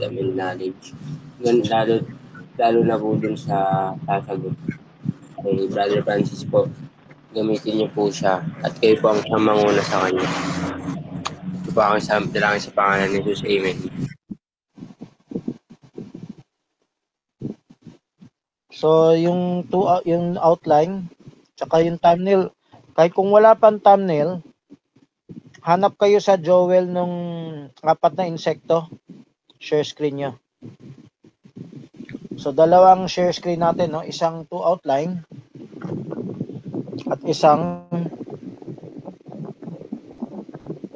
ML knowledge. Lalo na po dun sa sasagot. Kay Brother Francis po, gamitin niyo po siya at kayo po ang siyang manguna sa kanya. Ito po ang dalangin sa pangalan ni Jesus. Amen. So, yung outline, tsaka yung thumbnail, kahit kung wala pang thumbnail, hanap kayo sa Joel nung 4 na insekto, share screen nyo. So, dalawang share screen natin, no? Isang to outline at isang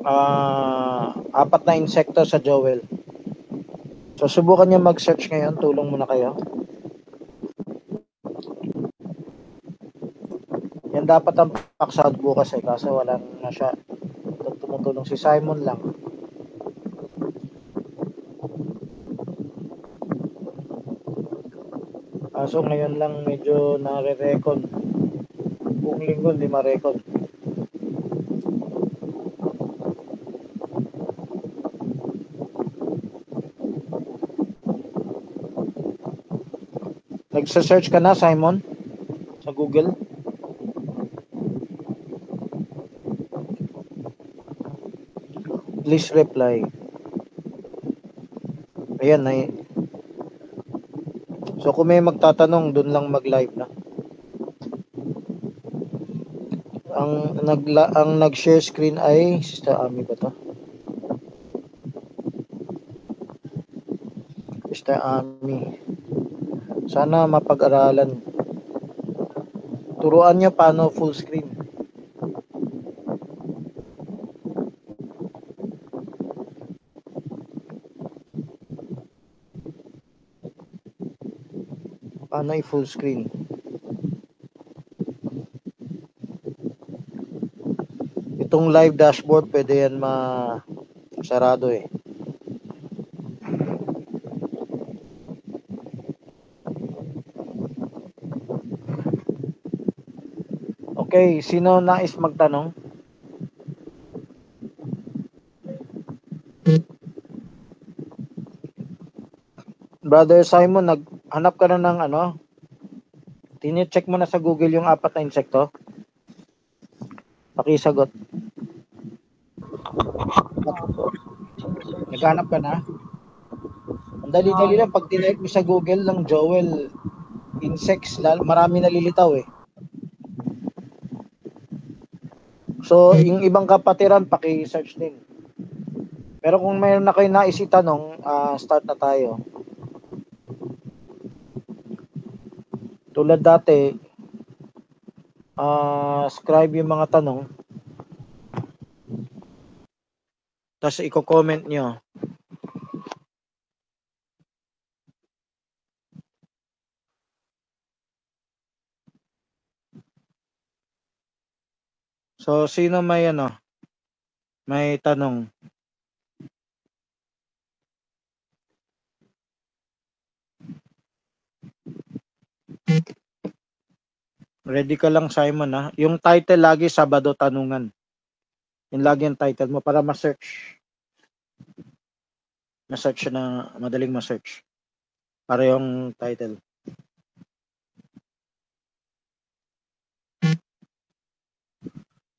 4 na insekto sa Joel. So, subukan nyo mag-search ngayon. Tulong muna kayo. Yan dapat ang paksa bukas kaso walang na siya. Tumutulong si Simon lang. Kaso ngayon lang medyo nare-recon. Buong linggo hindi ma-recon. Nagsa-search ka na, Simon? Sa Google? Please reply. Ayan, so kung may magtatanong, dun lang mag-live na. Ang nag-share screen ay Sister Ami ba to? Sister Ami. Sana mapag-aralan. Turuan nyo paano full screen. Paano i-full screen? Itong live dashboard, pwede yan sarado eh. Okay, sino nais magtanong? Brother Simon, naghanap ka na ng tine-check mo na sa Google yung 4 na insekto? Pakisagot. Naghanap ka na? Ang dali-dali lang pag tinecheck mo sa Google ng Joel insects, marami nalilitaw eh. So, yung ibang kapatiran, paki-search din. Pero kung mayroon na kayo nais itanong, start na tayo. Tulad dati, scribe yung mga tanong. Tapos i-comment nyo. So, sino may may tanong? Ready ka lang, Simon, ha? Yung title lagi, Sabado Tanungan. Yung lagi yung title mo para ma-search. Ma-search na, madaling ma-search. Para yung title.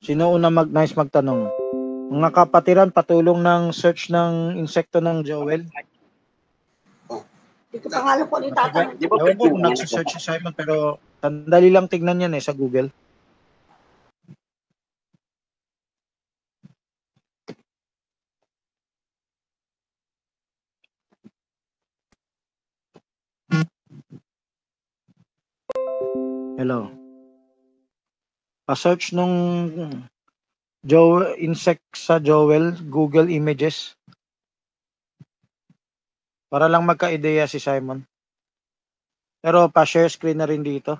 Sino una nice magtanong? Mga kapatiran, patulong ng search ng insekto ng Joel. Dito pangalan po ni Tata. Ewan ko kung nagsisearch si Simon, pero sandali lang tignan yan sa Google. Hello. Pa-search nung insect sa Joel, Google Images. Para lang magka-ideya si Simon. Pero pa-share screen na rin dito.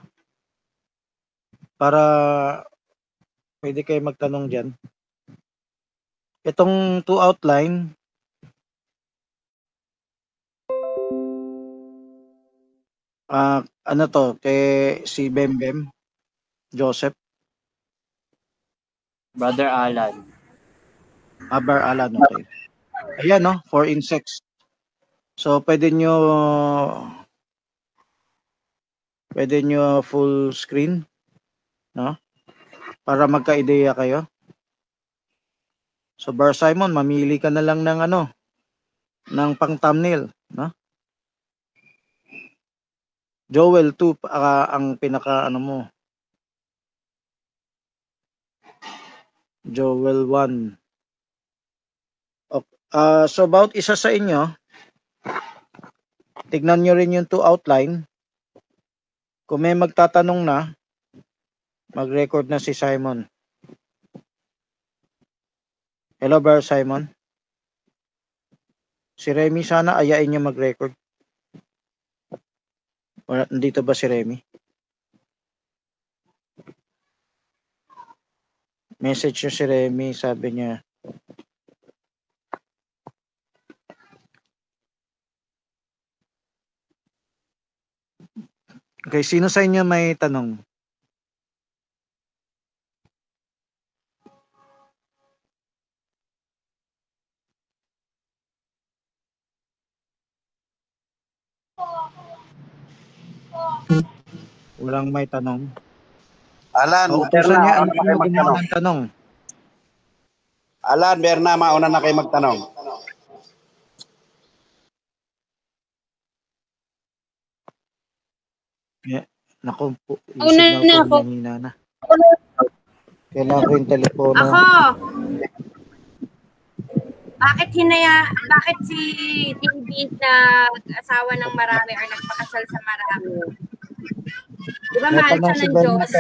Para pwede kayo magtanong dyan. Itong to outline, ano to, kay si Bembem, Joseph. Brother Alan. Alan, okay. Ayan, no, for insects. So, pwede nyo full screen, no? Para magka-ideya kayo. So, Bar Simon, mamili ka na lang ng ng pang thumbnail, no? Joel 2 ang pinaka mo. Joel 1. Okay. So about isa sa inyo, tignan nyo rin yung 2 outline. Kung may magtatanong na, mag-record na si Simon. Hello, Bar Simon. Si Remy, sana ayain niya mag-record. Nandito ba si Remy? Message nyo si Remy, sabi niya. Okay, sino sa inyo may tanong? Walang may tanong. Alan, Utusan niyo ang mauna na kayo magtanong. ng tanong. Alan, Berna, mauna na kayo magtanong. Naku po, yung Una signal na ko ako. humihina na. Kailangan ko yung telepono. Ako! Bakit si David na asawa ng marami or nagpakasal sa marami? Di ba mahal siya ng Diyos?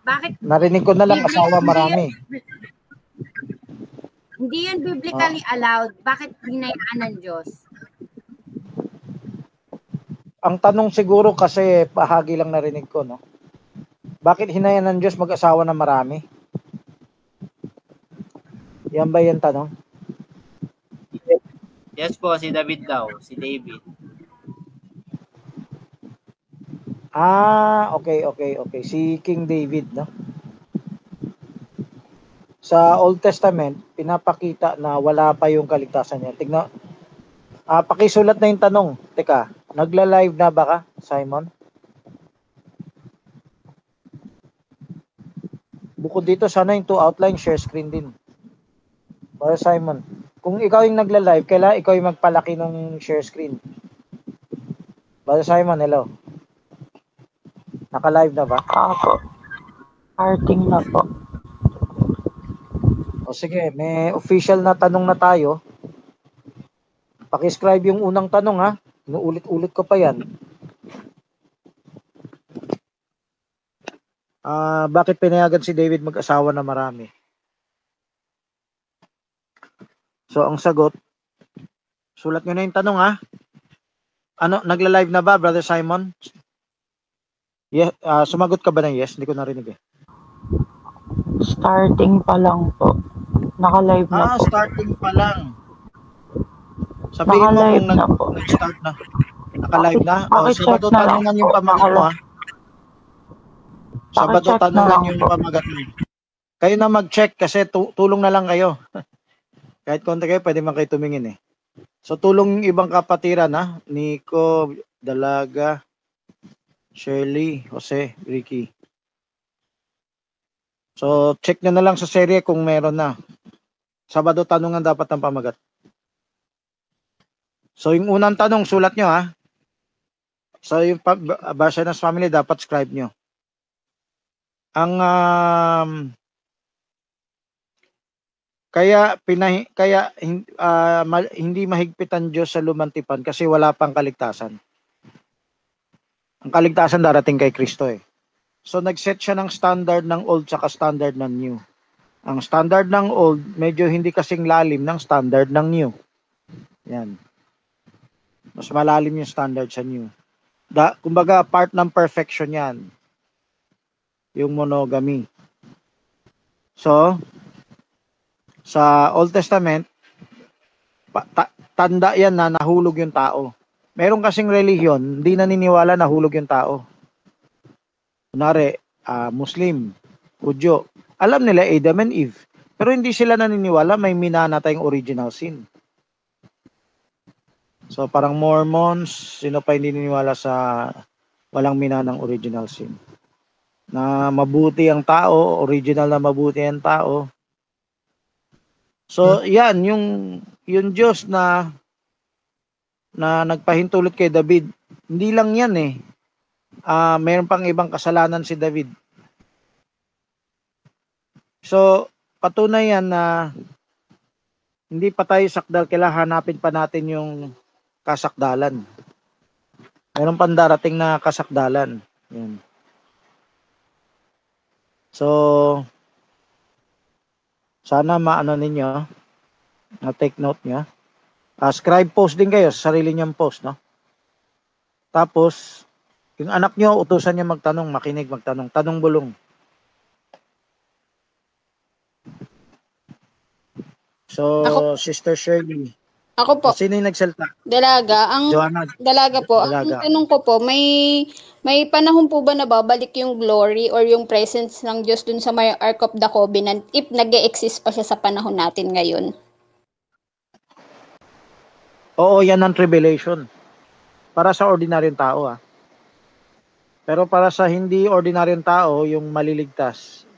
Bakit? Narinig ko na lang asawa marami. Hindi yun biblically allowed. Bakit hinayaan ng Diyos? Ang tanong siguro kasi bahagi lang narinig ko, no? Bakit hinayaan ng Diyos mag-asawa na marami? Yan ba yung tanong? Yes po, si David daw. Si David. Okay. Si King David, no? Sa Old Testament, pinapakita na wala pa yung kaligtasan niya. Tignan, pakisulat na yung tanong. Teka, nagla-live na ba ka, Simon? Bukod dito, sana yung 2 outline, share screen din. Para Simon, kung ikaw yung nagla-live, kailangan ikaw yung magpalaki ng share screen. Para Simon, hello. Naka-live na ba? Opo. Starting na po. O sige, may official na tanong na tayo. Pakiscribe yung unang tanong, ha. Inuulit-ulit ko pa yan. Bakit pinayagan si David mag-asawa na marami? So, ang sagot, sulat nyo na yung tanong, ha. Nagla-live na ba, Brother Simon? Yes, sumagot ka ba ng yes? Hindi ko narinig eh. Starting pa lang po. Naka-live na po. Starting pa lang. Sabihin mo Naka-live kung na po. nag-start na. Naka-live na? Paki-check Sabado na lang tanungan yung po. pamagat mo, ha? Sabado Paki-check na tanungan lang yung po. pamagat mo. Kayo na mag-check kasi tulong na lang kayo. Kahit konti kayo, pwede man kayo tumingin eh. So, tulong yung ibang kapatiran, ha? Nico, Dalaga, Shirley, Jose, Ricky. So, check nyo na lang sa serye kung meron na. Sabado tanungan dapat ng pamagat. So, yung unang tanong, sulat nyo, ha? So, yung Barcenas family, dapat scribe nyo. Ang kaya hindi mahigpitan Diyos sa lumantipan kasi wala pang kaligtasan. Ang kaligtasan darating kay Kristo eh. So nag-set siya ng standard ng old saka standard ng new. Ang standard ng old medyo hindi kasing lalim ng standard ng new. Yan. Mas malalim yung standard sa new. Kumbaga part ng perfection yan. Yung monogamy. So, sa Old Testament, tanda yan na nahulog yung tao. Meron kasing relihiyon, hindi naniniwala nahulog yung tao. Kunwari, Muslim, Hudyo, alam nila Adam and Eve. Pero hindi sila naniniwala may minana tayong original sin. So parang Mormons, sino pa hindi niniwala sa walang minanang original sin? Na mabuti ang tao, original na mabuti ang tao. So yan yung Diyos na nagpahintulot kay David. Hindi lang yan eh. Mayroon pang ibang kasalanan si David. So patunay yan na hindi pa tayo sakdal, kailangan hanapin pa natin yung kasakdalan. Meron pang darating na kasakdalan. Yan. So, sana maano ninyo, na-take note nyo. Scribe post din kayo sa sarili nyong post, no? Tapos, yung anak nyo, utusan nyo magtanong, makinig, magtanong. Tanong bulong. So, Sister Shirley. Ako po, Sino yung nagsalta? dalaga. Joanna. Dalaga po. Dalaga. Ang tanong ko po, may panahon po ba na babalik yung glory or yung presence ng Diyos dun sa may Ark of the Covenant if nag-e-exist pa siya sa panahon natin ngayon? Oo, yan ang tribulation. Para sa ordinaryong tao, Pero para sa hindi ordinaryong tao, yung maliligtas,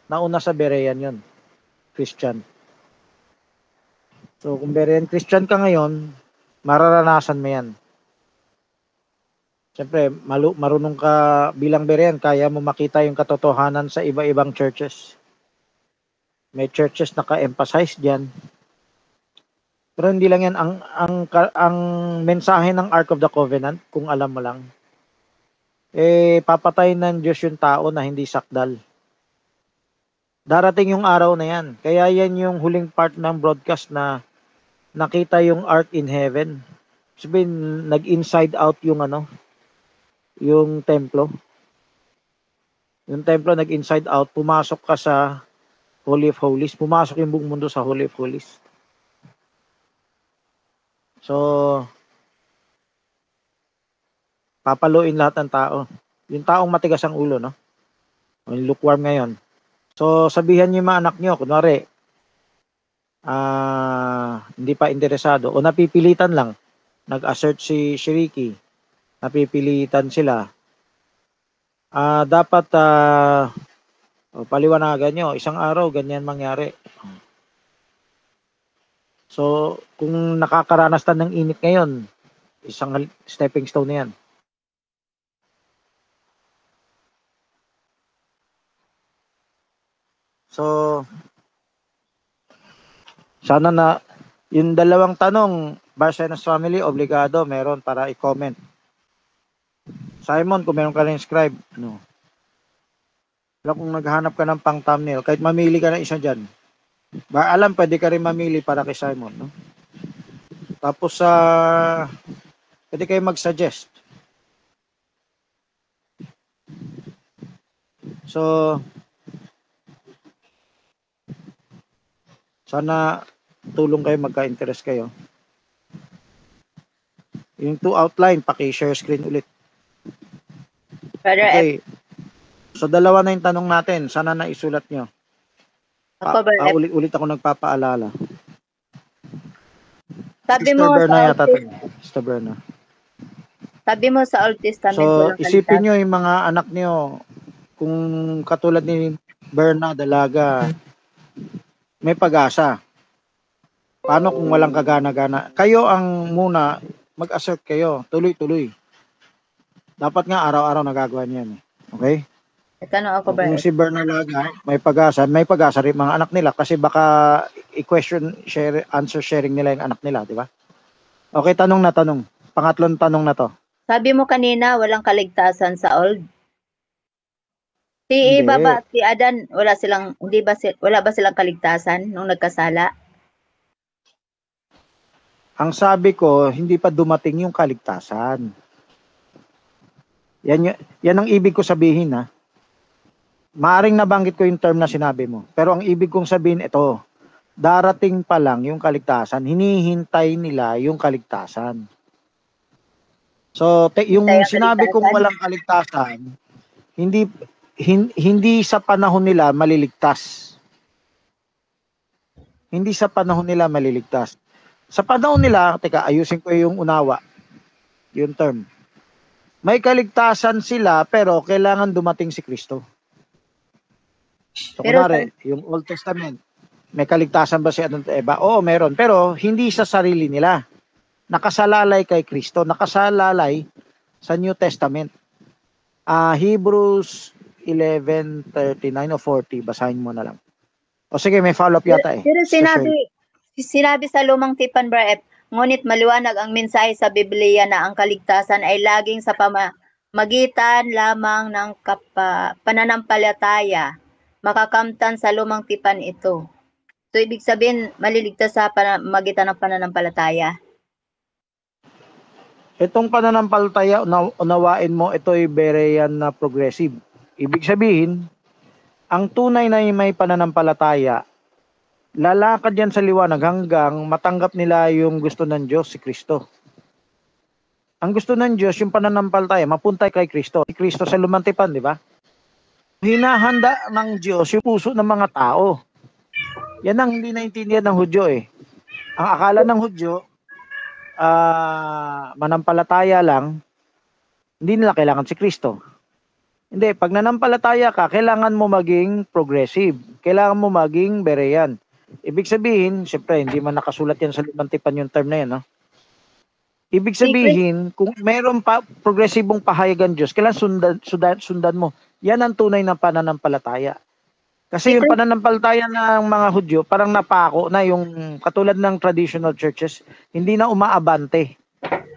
nauna sa Berean yun. Christian. So, kung Berean Christian ka ngayon, mararanasan mo yan. Siyempre, marunong ka bilang Berean, kaya mo makita yung katotohanan sa iba-ibang churches. May churches naka-emphasize dyan. Pero hindi lang yan. Ang mensahe ng Ark of the Covenant, kung alam mo lang, papatay ng Diyos yung tao na hindi sakdal. Darating yung araw na yan. Kaya yan yung huling part ng broadcast na nakita yung Ark in heaven. Sabihin, nag-inside out yung yung templo. Yung templo nag-inside out, pumasok ka sa Holy of Holies. Pumasok yung buong mundo sa Holy of Holies. So, papaluin lahat ng tao. Yung taong matigas ang ulo, no? Yung lukewarm ngayon. So, sabihan niyo yung mga anak niyo, kunwari, hindi pa interesado o napipilitan lang. Nag-assert si Shiriki. Napipilitan sila. Dapat paliwanagan nyo. Isang araw, ganyan mangyari. So, kung nakakaranas ng init ngayon, isang stepping stone na yan. So, sana na yung dalawang tanong, Barcenas family, obligado, meron para i-comment. Simon, kung meron ka rin scribe, Pero kung naghanap ka ng pang thumbnail, kahit mamili ka ng isa dyan, alam, pwede ka rin mamili para kay Simon, no? Tapos, pwede kayo mag-suggest. So, sana tulong kayo, magka-interest kayo. Yung two outline, paki-share screen ulit. Okay. So, dalawa na yung tanong natin. Sana naisulat nyo. Ulit-ulit ako nagpapaalala. Sabi Sister mo Berna sa yata. Old, Sister Berna. sabi mo sa Old Testament So, walang isipin kaligtasan. nyo yung mga anak nyo, kung katulad ni Berna, dalaga, may pag-asa. Paano kung walang kagana-gana? Kayo ang muna, mag-assert kayo, tuloy-tuloy. Dapat nga araw-araw nagagawa niyan. Okay? Tanong ako ba? Kung si Berna Laga, may pag-asa rin mga anak nila kasi baka i-question, answer sharing nila yung anak nila, di ba? Okay, tanong. Pangatlong tanong na to. Sabi mo kanina walang kaligtasan sa Old. Si Hindi. Eva ba, si Adan, wala ba silang kaligtasan nung nagkasala? Ang sabi ko, hindi pa dumating yung kaligtasan. Yan ang ibig ko sabihin, ha. Maaring nabanggit ko yung term na sinabi mo. Pero ang ibig kong sabihin, ito, darating pa lang yung kaligtasan. Hinihintay nila yung kaligtasan. So, yung sinabi kong walang kaligtasan, hindi sa panahon nila maliligtas. Hindi sa panahon nila maliligtas. Sa panahon nila, teka, ayusin ko yung unawa, yung term. May kaligtasan sila, pero kailangan dumating si Kristo. So, Pero kunwari, yung Old Testament, may kaligtasan ba si Adan at Eva? Oo, meron. Pero hindi sa sarili nila. Nakasalalay kay Kristo. Nakasalalay sa New Testament. Hebrews 11:39 o 40. Basahin mo na lang. O sige, may follow-up yata eh. Pero Sister Shirley. sinabi sa lumang tipan, Bra F, ngunit maliwanag ang mensahe sa Biblia na ang kaligtasan ay laging sa pamamagitan lamang ng pananampalataya. Makakamtan sa lumang tipan ito. So, ibig sabihin, maliligtas sa pamamagitan ng pananampalataya. Itong pananampalataya, unawain mo, ito'y Berean na progressive. Ibig sabihin, ang tunay na may pananampalataya, lalakad yan sa liwanag hanggang matanggap nila yung gusto ng Diyos, si Kristo. Ang gusto ng Diyos, yung pananampalataya, mapunta kay Kristo. Si Kristo sa lumantipan, di ba? Hinahanda ng Diyos yung puso ng mga tao. Yan ang hindi naintindihan ng Hudyo eh. Ang akala ng Hudyo, manampalataya lang, hindi nila kailangan si Kristo. Hindi, pag nanampalataya ka, kailangan mo maging progressive. Kailangan mo maging Berean. Ibig sabihin, siyempre, hindi man nakasulat yan sa lumantipan yung term na yan, no? Ibig sabihin, kung meron pa progresibong pahayagan Diyos, kailangan sundan mo. Yan ang tunay na pananampalataya. Kasi yung pananampalataya ng mga Hudyo, parang napako na yung katulad ng traditional churches, hindi na umaabante.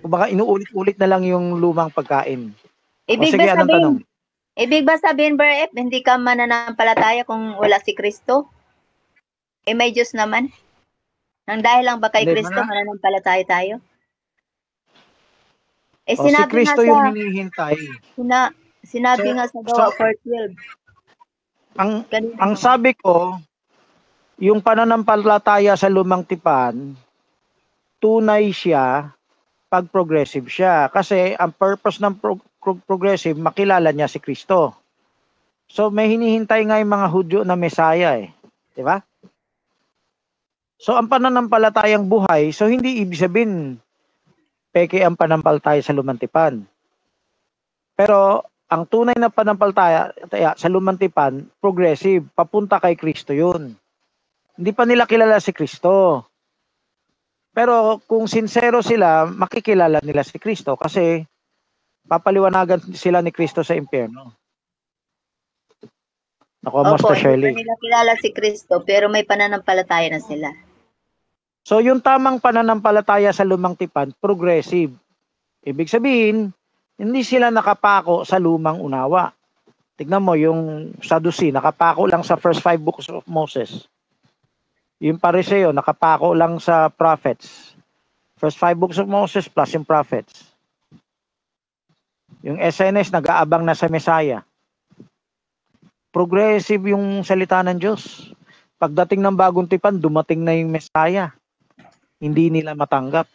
Kumbaga inuulit-ulit na lang yung lumang pagkain. Sige, anong tanong? Ibig ba sabihin, Bra F, hindi ka mananampalataya kung wala si Kristo? May Diyos naman. Nang dahil lang ba kay Kristo, mananampalataya tayo? Si Kristo yung hinihintay. Sinabi nga sa Gawa 4:12. Ang sabi ko, yung pananampalataya sa lumang tipan, tunay siya pag progressive siya. Kasi ang purpose ng progressive, makilala niya si Kristo. So may hinihintay nga yung mga Hudyo na Mesaya eh. Di ba? So ang pananampalatayang buhay, so hindi ibig sabihin peke ang pananampalataya sa lumantipan. Pero ang tunay na pananampalataya sa lumantipan, progressive, papunta kay Kristo yun. Hindi pa nila kilala si Kristo. Pero kung sincero sila, makikilala nila si Kristo kasi papaliwanagan sila ni Kristo sa impyerno. Master Shirley. Hindi pa nila kilala si Kristo pero may pananampalataya na sila. So yung tamang pananampalataya sa lumang tipan, progressive. Ibig sabihin, hindi sila nakapako sa lumang unawa. Tignan mo, yung Sadducee, nakapako lang sa first 5 books of Moses. Yung Pariseo, nakapako lang sa prophets. First 5 books of Moses plus yung prophets. Yung SNS, nag-aabang na sa Messiah. Progressive yung salita ng Diyos. Pagdating ng bagong tipan, dumating na yung Messiah. Hindi nila matanggap.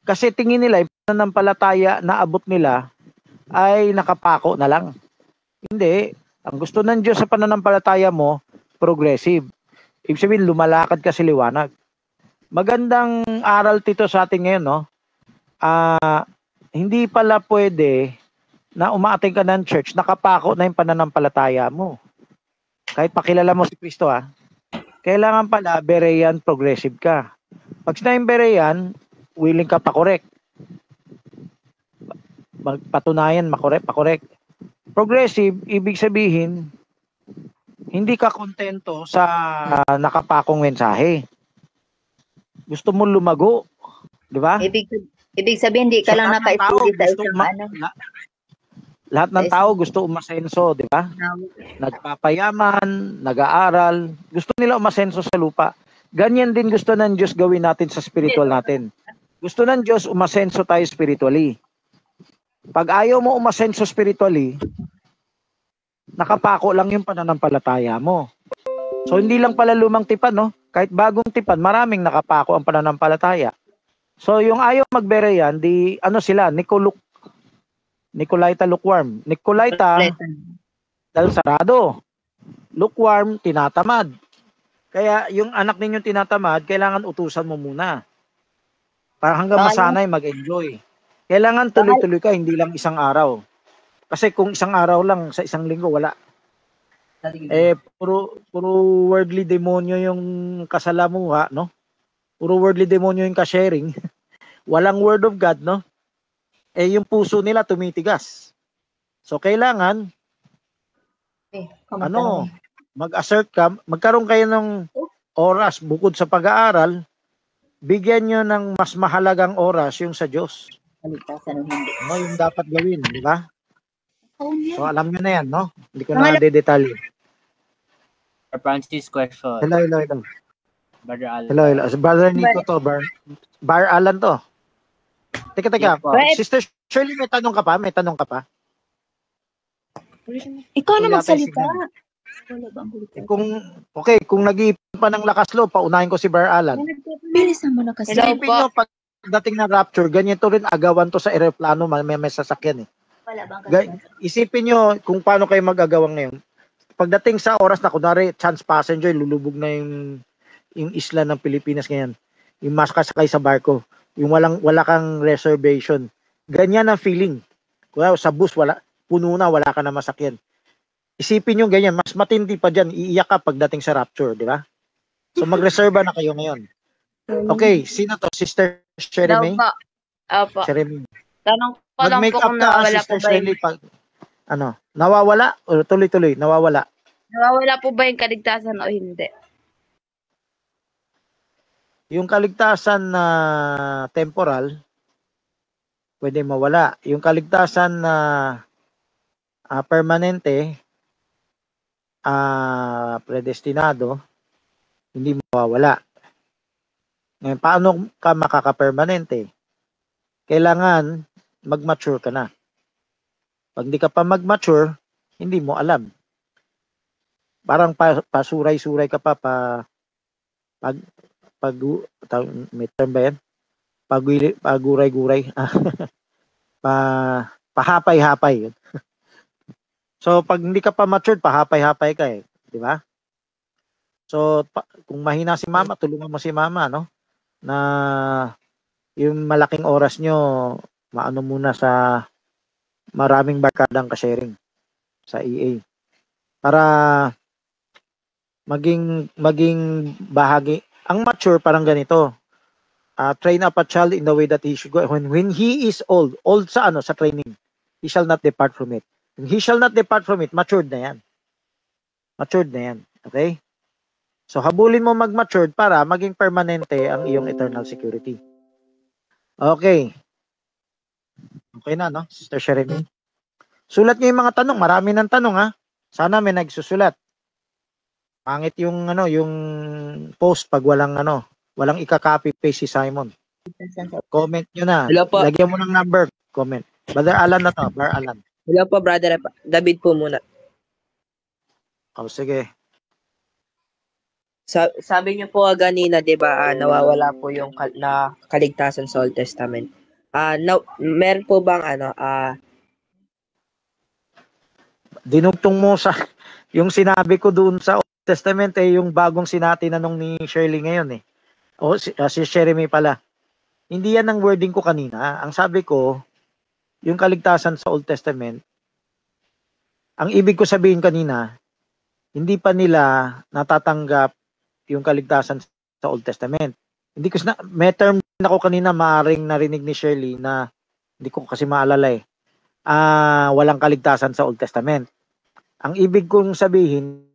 Kasi tingin nila, yung pananampalataya na abot nila ay nakapako na lang. Hindi. Ang gusto ng Diyos sa pananampalataya mo, progressive. Ibig sabihin, lumalakad ka sa liwanag. Magandang aral tito sa atin ngayon, no? Hindi pala pwede na umaating ka ng church, nakapako na yung pananampalataya mo. Kahit pakilala mo si Kristo, kailangan pala, Berean, progressive ka. Pag sinayang Berean, willing ka pa-correct. Magpatunayan, pakorek. Progressive, ibig sabihin, hindi ka kontento sa nakapakong mensahe. Gusto mo lumago, di ba? Ibig sabihin, hindi ka lang naka-study sa isang Lahat ng tao gusto umasenso, di ba? Nagpapayaman, nag-aaral, gusto nila umasenso sa lupa. Ganyan din gusto ng Diyos gawin natin sa spiritual natin. Gusto ng Diyos umasenso tayo spiritually. Pag ayaw mo umasenso spiritually, nakapako lang yung pananampalataya mo. So hindi lang pala lumang tipan, no? Kahit bagong tipan, maraming nakapako ang pananampalataya. So yung ayaw magbereyan, sila, Nicolaita lukewarm. Nicolaita, dahil sarado. Lukewarm, tinatamad. Kaya yung anak ninyong tinatamad, kailangan utusan mo muna. Para hanggang Baka lang, masanay mag-enjoy. Kailangan baka, tuloy-tuloy ka, hindi lang isang araw. Kasi kung isang araw lang sa isang linggo, wala. Puro worldly demonyo yung kasalamuha, no? Puro worldly demonyo yung ka-sharing. Walang word of God, no? Yung puso nila tumitigas. So, kailangan, mag-assert ka, magkaroon kayo ng oras bukod sa pag-aaral, bigyan nyo ng mas mahalagang oras yung sa Diyos. kaligtasan o hindi. No, yung dapat gawin, di ba? So, alam nyo na yan, no? Hindi ko na dedetalye. Sir Francis, question. Hello. Brother Alan. Hello. Brother Nico to, Bar Alan to. Teka. Yes po. Sister Shirley, may tanong ka pa? Ikaw na Wala magsalita. tayo Kung nag-iipon pa ng lakas loob, paunahin ko si Bar Alan. Bilisan mo na kasi. Isipin nyo, pagdating ng rapture, ganito rin agawan to sa aeroplano, may sasakyan eh. Wala bang Isipin nyo kung paano kayo mag-agawan ngayon. Pagdating sa oras na, kunwari, chance passenger, lulubog na yung isla ng Pilipinas ngayon. Yung makasakay sa barko. Yung wala kang reservation. Ganyan ang feeling. Kung sa bus, puno na, wala ka na masakyan. Isipin nyo ganyan, mas matindi pa dyan, iiyak ka pagdating sa rapture, di ba? So magreserba na kayo ngayon. Okay, sino to? Sister Sheremy? Opo. Sheremy. Tanong ko lang Mag-make po up kung ka, nawawala po Sister ba yung, Shirley, nawawala? O tuloy-tuloy, nawawala? nawawala po ba yung kaligtasan o hindi? Yung kaligtasan na temporal, pwede mawala. Yung kaligtasan na permanente, predestinado, hindi mawawala. Ngayon, paano ka makaka-permanente? Kailangan mag-mature ka na. Pag hindi ka pa mag-mature, hindi mo alam. Parang pasuray-suray ka pa may term ba yan? Paguray-guray. Pahapay-hapay. So, pag hindi ka pa matured, pahapay-hapay ka eh. Di ba? So, kung mahina si mama, tulungan mo si mama, no? Na yung malaking oras nyo, maano muna sa maraming barkadang ka-sharing sa EA. Para maging bahagi. Ang mature, parang ganito. Train up a child in the way that he should go. When he is old sa training, he shall not depart from it. When he shall not depart from it, matured na yan. Okay? So, habulin mo mag-matured para maging permanente ang iyong eternal security. Okay. Okay na, no? Sister Sheremy? Sulat niyo yung mga tanong. Marami ng tanong, ha? Sana may nagsusulat. Pangit yung post pag walang ika-copy paste si Simon. Comment nyo na. Hello po. Lagyan mo ng number. Comment. Brother Alan na to. Brother Alan. Hello po, Brother David po muna. Sige. Sabi niyo po kanina, 'di ba, nawawala po yung kaligtasan sa Old Testament. Meron po bang Dinugtong mo sa yung sinabi ko doon sa Old Testament yung bagong tinanong ni Shirley ngayon eh. O si Jeremy pala. Hindi yan ang wording ko kanina. Ang sabi ko, yung kaligtasan sa Old Testament, ang ibig ko sabihin kanina, hindi pa nila natatanggap yung kaligtasan sa Old Testament. Hindi ko may term din ako kanina maaring narinig ni Shirley na hindi ko kasi maalala eh. Walang kaligtasan sa Old Testament. Ang ibig kong sabihin,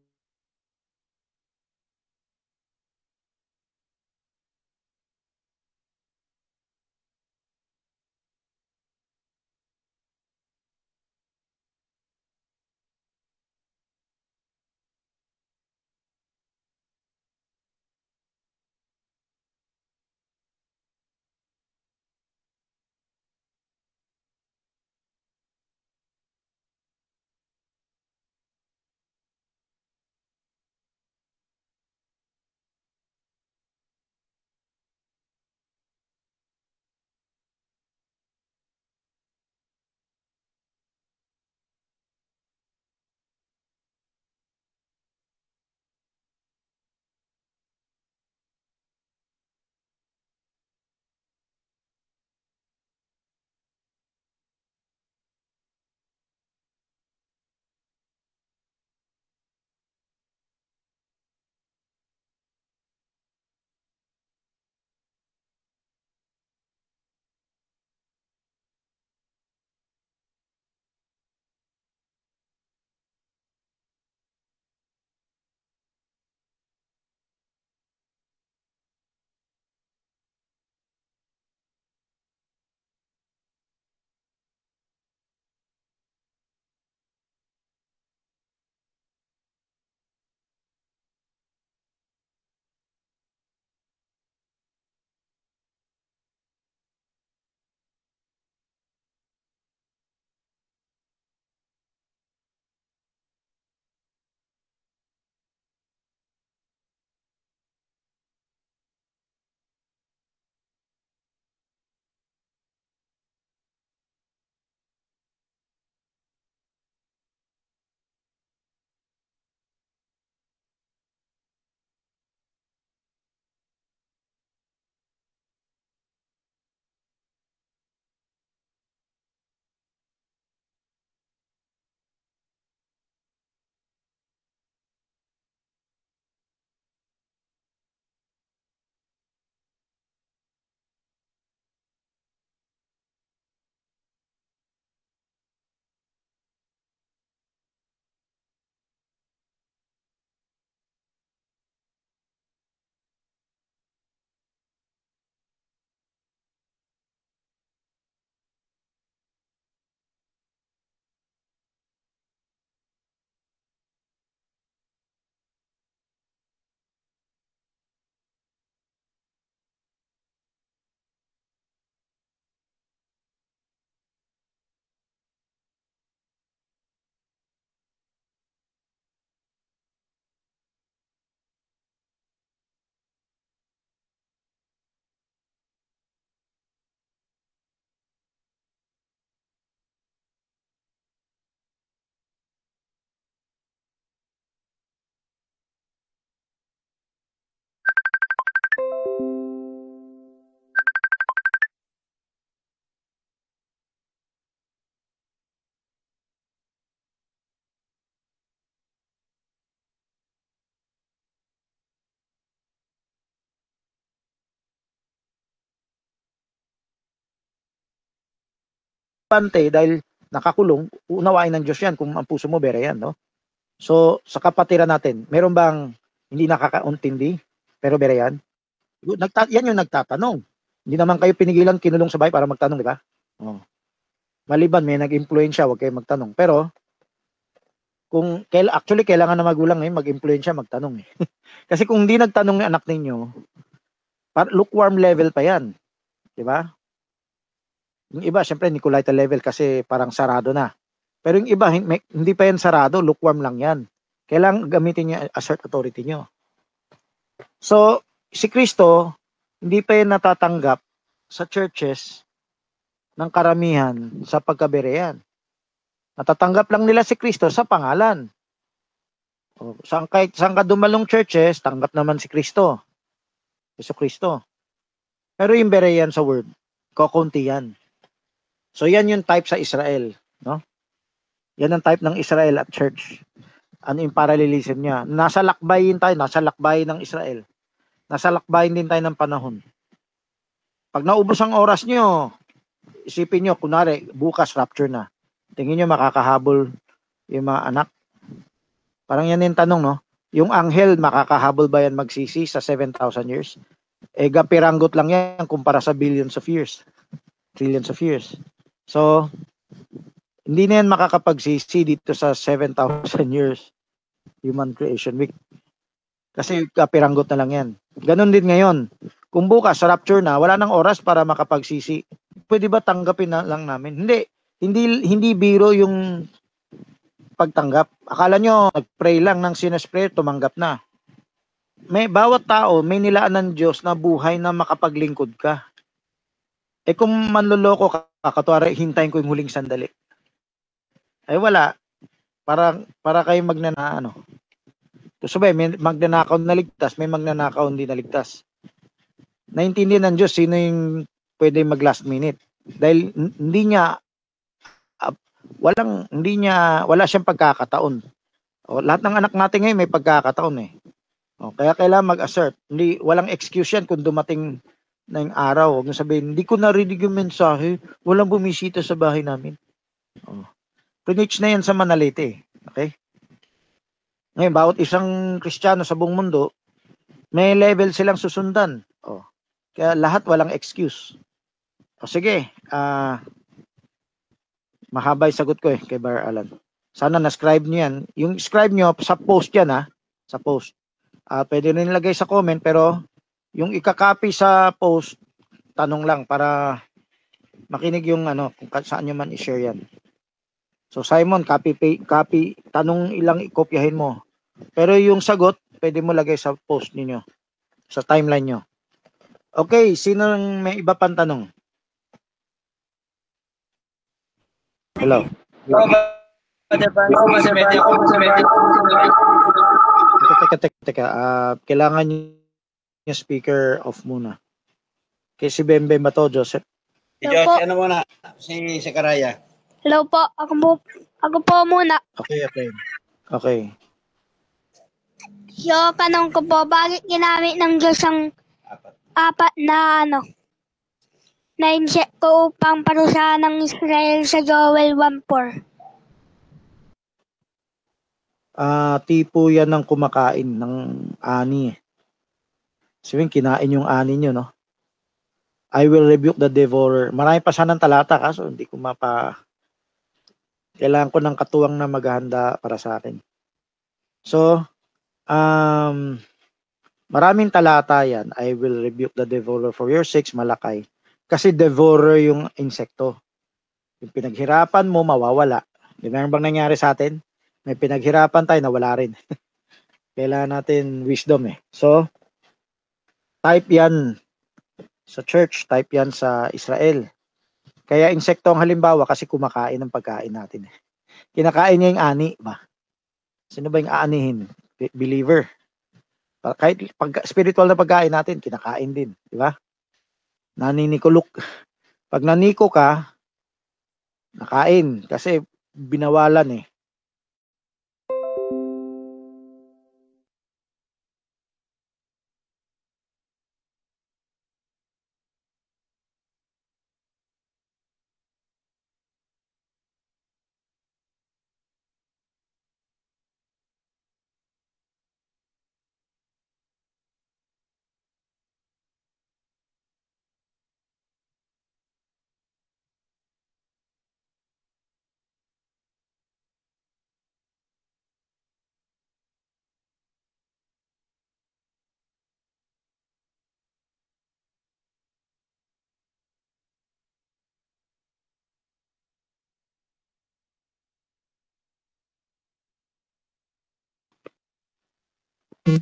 abante dahil nakakulong, unawain ng Diyos yan kung ang puso mo Berean, no? So, sa kapatiran natin, meron bang hindi nakakauntindi, pero Berean? Yan yung nagtatanong. Hindi naman kayo pinigilan, kinulong sa bahay para magtanong, di ba? Oh. Maliban, may nag-impluensya, huwag kayo magtanong. Pero, actually, kailangan na magulang ngayon mag-impluensya, magtanong. Kasi kung hindi nagtanong yung anak ninyo, lukewarm level pa yan. Di ba? Yung iba, syempre, Nicolaita level kasi parang sarado na. Pero yung iba, hindi pa yan sarado, lukewarm lang yan. Kailangan gamitin niyo, assert authority niyo. So, si Kristo, hindi pa yan natatanggap sa churches ng karamihan sa pagkaberean. Natatanggap lang nila si Kristo sa pangalan. O, saan ka dumalong churches, tanggap naman si Kristo. Yesu Kristo. Pero yung berean sa word, kukunti yan. So, yan yung type sa Israel. No? Yan ang type ng Israel at church. Ano yung parallelism niya? Nasa lakbayin tayo, nasa lakbayin ng Israel. Nasa lakbayin din tayo ng panahon. Pag naubos ang oras nyo, isipin nyo, kunwari, bukas rapture na. Tingin nyo makakahabol yung mga anak. Parang yan yung tanong, no? Yung anghel, makakahabol ba yan magsisi sa 7,000 years? Gapiranggot lang yan kumpara sa billions of years. Trillions of years. So, hindi na yan makakapagsisi dito sa 7,000 years human creation week. Kasi kapiranggot na lang yan. Ganon din ngayon. Kung bukas sa rapture na, wala nang oras para makapagsisi. Pwede ba tanggapin na lang namin? Hindi biro yung pagtanggap. Akala nyo, nag-pray lang ng sinner's prayer, tumanggap na. Bawat tao, may nilaan ng Diyos na buhay na makapaglingkod ka. Kung manloloko ka, katwari, hintayin ko yung huling sandali. Wala. Para kayo magnanakaw. Sabay, may magnanakaw na ligtas, may magnanakaw hindi naligtas. Naintindihan ng Diyos sino yung pwede mag last minute. Dahil wala siyang pagkakataon. Lahat ng anak natin ngayon may pagkakataon eh. Kaya kailangan mag-assert. Walang excuse yan kung dumating na yung araw. Huwag na sabihin, hindi ko narinig yung mensahe, walang bumisita sa bahay namin. Preach na yan sa Manalite. Okay? Ngayon, bawat isang Kristiyano sa buong mundo, may level silang susundan. Kaya lahat walang excuse. Sige, mahaba yung sagot ko kay Bar Alan. Sana na-scribe nyo yan. Yung scribe nyo, sa post yan sa post. Pwede rin nilagay sa comment, pero yung ikakopy sa post, tanong lang para makinig yung kung saan nyo man i-share yan. So Simon, copy, tanong ilang ikopyahin mo. Pero yung sagot, pwede mo lagay sa post niyo, sa timeline nyo. Okay, sino may iba pang tanong? Hello. Teka. Kailangan yung speaker off muna. Kay si Bembe ba to, Joseph? Si Joseph, ano muna? Si Karaya. Hello po, ako po muna. Okay. Yo, tanong ko po, bakit ginamit ng Diyos ang apat na na-inject ko upang parusahan ng Israel sa Joel 1:4? Tipo yan ng kumakain ng ani. Sabihin, kinain yung ani nyo, no? I will rebuke the devourer. Marami pa sanang talata, kaso hindi ko kailangan ko ng katuwang na maghahanda para sa akin. So, maraming talata yan. I will rebuke the devourer for your sakes, Malakay. Kasi devourer yung insekto. Yung pinaghirapan mo, mawawala. Di ba bang nangyari sa atin? May pinaghirapan tayo, nawala rin. Kailangan natin wisdom So, type yan sa church, type yan sa Israel. Kaya insekto ang halimbawa kasi kumakain ng pagkain natin. Kinakain niya yung ani ba? Sino ba yung aanihin? Believer. Kahit spiritual na pagkain natin, kinakain din. Di ba? Naninikulok. Pag naniko ka, nakain. Kasi binawalan Nung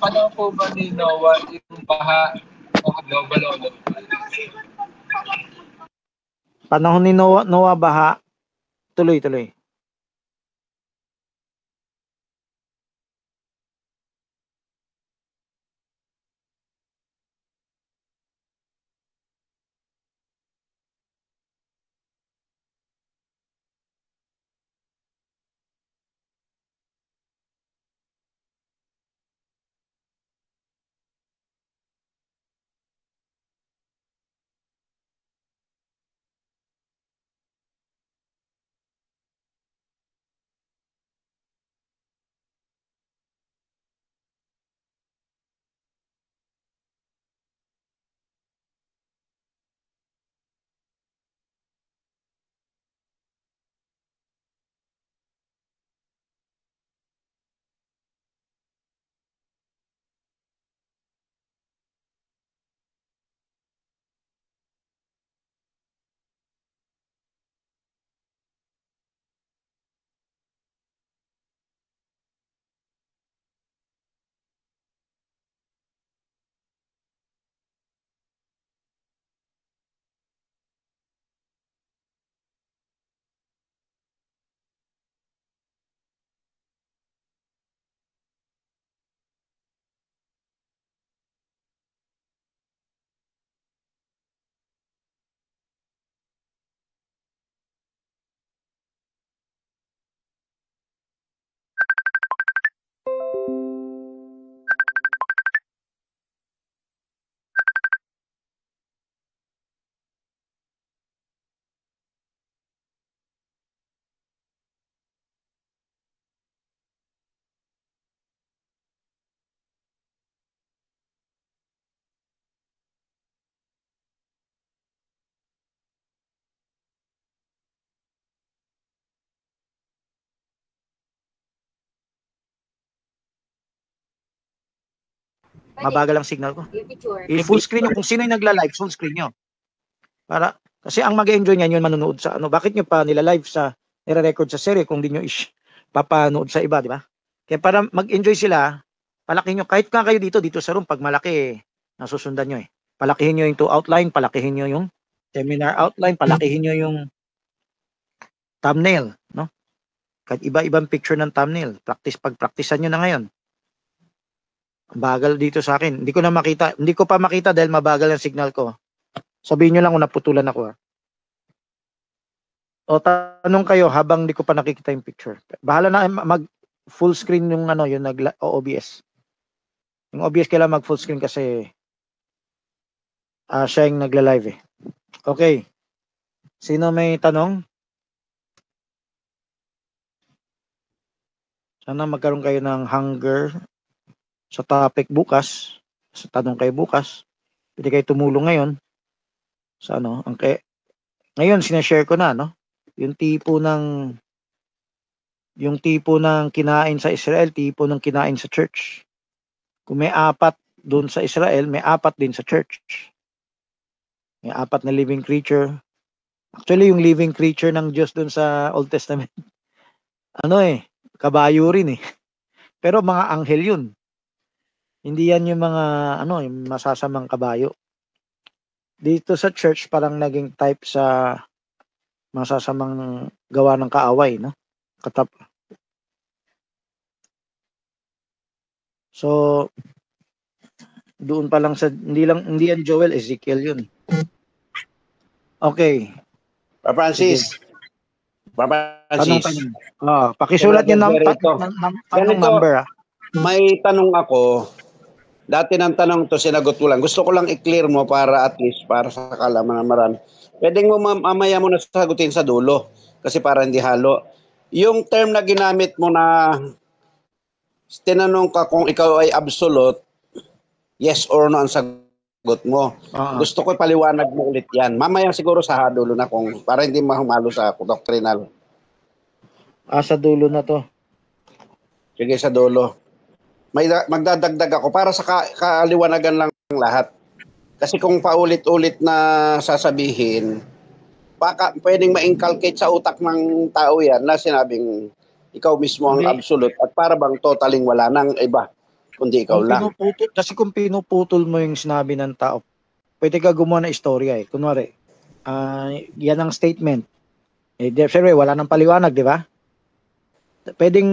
panahon po ba ni Noah, yung baha o global warming? Panahon ni Noah baha. Tuloy. Mabagal ang signal ko. I-full screen nyo kung sino yung nagla-live, full screen nyo. Para, kasi ang mag-enjoy niyan yun manonood sa ano. Bakit nyo pa nila-live sa, nire-record sa serye kung di nyo papanood sa iba, di ba? Kaya para mag-enjoy sila, palaki nyo, kahit nga kayo dito sa room, pag malaki, nasusundan nyo eh. Palakihin nyo yung outline, palakihin nyo yung seminar outline, palakihin nyo yung thumbnail, no? Kahit iba-ibang picture ng thumbnail, pagpraktisan nyo na ngayon. Bagal dito sa akin. Hindi ko pa makita dahil mabagal ang signal ko. Sabihin nyo lang kung naputulan ako. O tanong kayo habang hindi ko pa nakikita yung picture. Bahala na mag full screen yung yung OBS. Yung OBS kailangan mag full screen kasi siya yung nagla-live eh. Okay. Sino may tanong? Sana magkaroon kayo ng hunger sa topic bukas, sa tanong kayo bukas. Pwede kayo tumulong ngayon sa ngayon sinashare ko na yung tipo ng kinain sa Israel, tipo ng kinain sa church. Kung may 4 doon sa Israel, may 4 din sa church. May 4 na living creature. Actually, yung living creature ng Diyos doon sa Old Testament, kabayo rin eh. Pero mga anghel yun. Hindi yan yung mga yung masasamang kabayo. Dito sa church parang naging type sa masasamang gawa ng kaaway, no? So doon pa lang sa hindi yan Joel, Ezekiel yun. Okay. Papa Francis. Pakisulat niyo ng number. May tanong ako. Dati ng tanong to sinagot ko lang. Gusto ko lang i-clear mo para at least para sa kalaman ng marami. Pwedeng mo mamaya mo na sagutin sa dulo kasi para hindi halo. Yung term na ginamit mo na tinanong ka kung ikaw ay absolute, yes or no ang sagot mo. Gusto ko ipaliwanag mo ulit yan. Mamaya siguro sa dulo na kung para hindi mahumalo sa doctrinal. Sa dulo na to. Sige, sa dulo. Magdadagdag ako para sa kaliwanagan lang lahat. Kasi kung paulit-ulit na sasabihin, baka pwedeng ma-inculcate sa utak ng tao yan na sinabing ikaw mismo ang Hindi. absolute at para bang totaling wala nang iba, kundi ikaw lang. Kasi kung pinuputol mo yung sinabi ng tao, pwede ka gumawa ng istorya eh. Kunwari, yan ang statement. Eh, siyempre, wala nang paliwanag, di ba? Pwedeng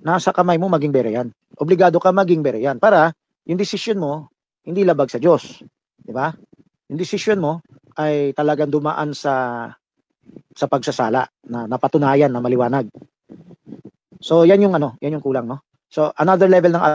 nasa kamay mo maging bere yan. Obligado ka maging bere yan para yung desisyon mo hindi labag sa Diyos. Di ba? Yung desisyon mo ay talagang dumaan sa pagsasala na napatunayan na maliwanag. So yan yung yan yung kulang, no? So another level ng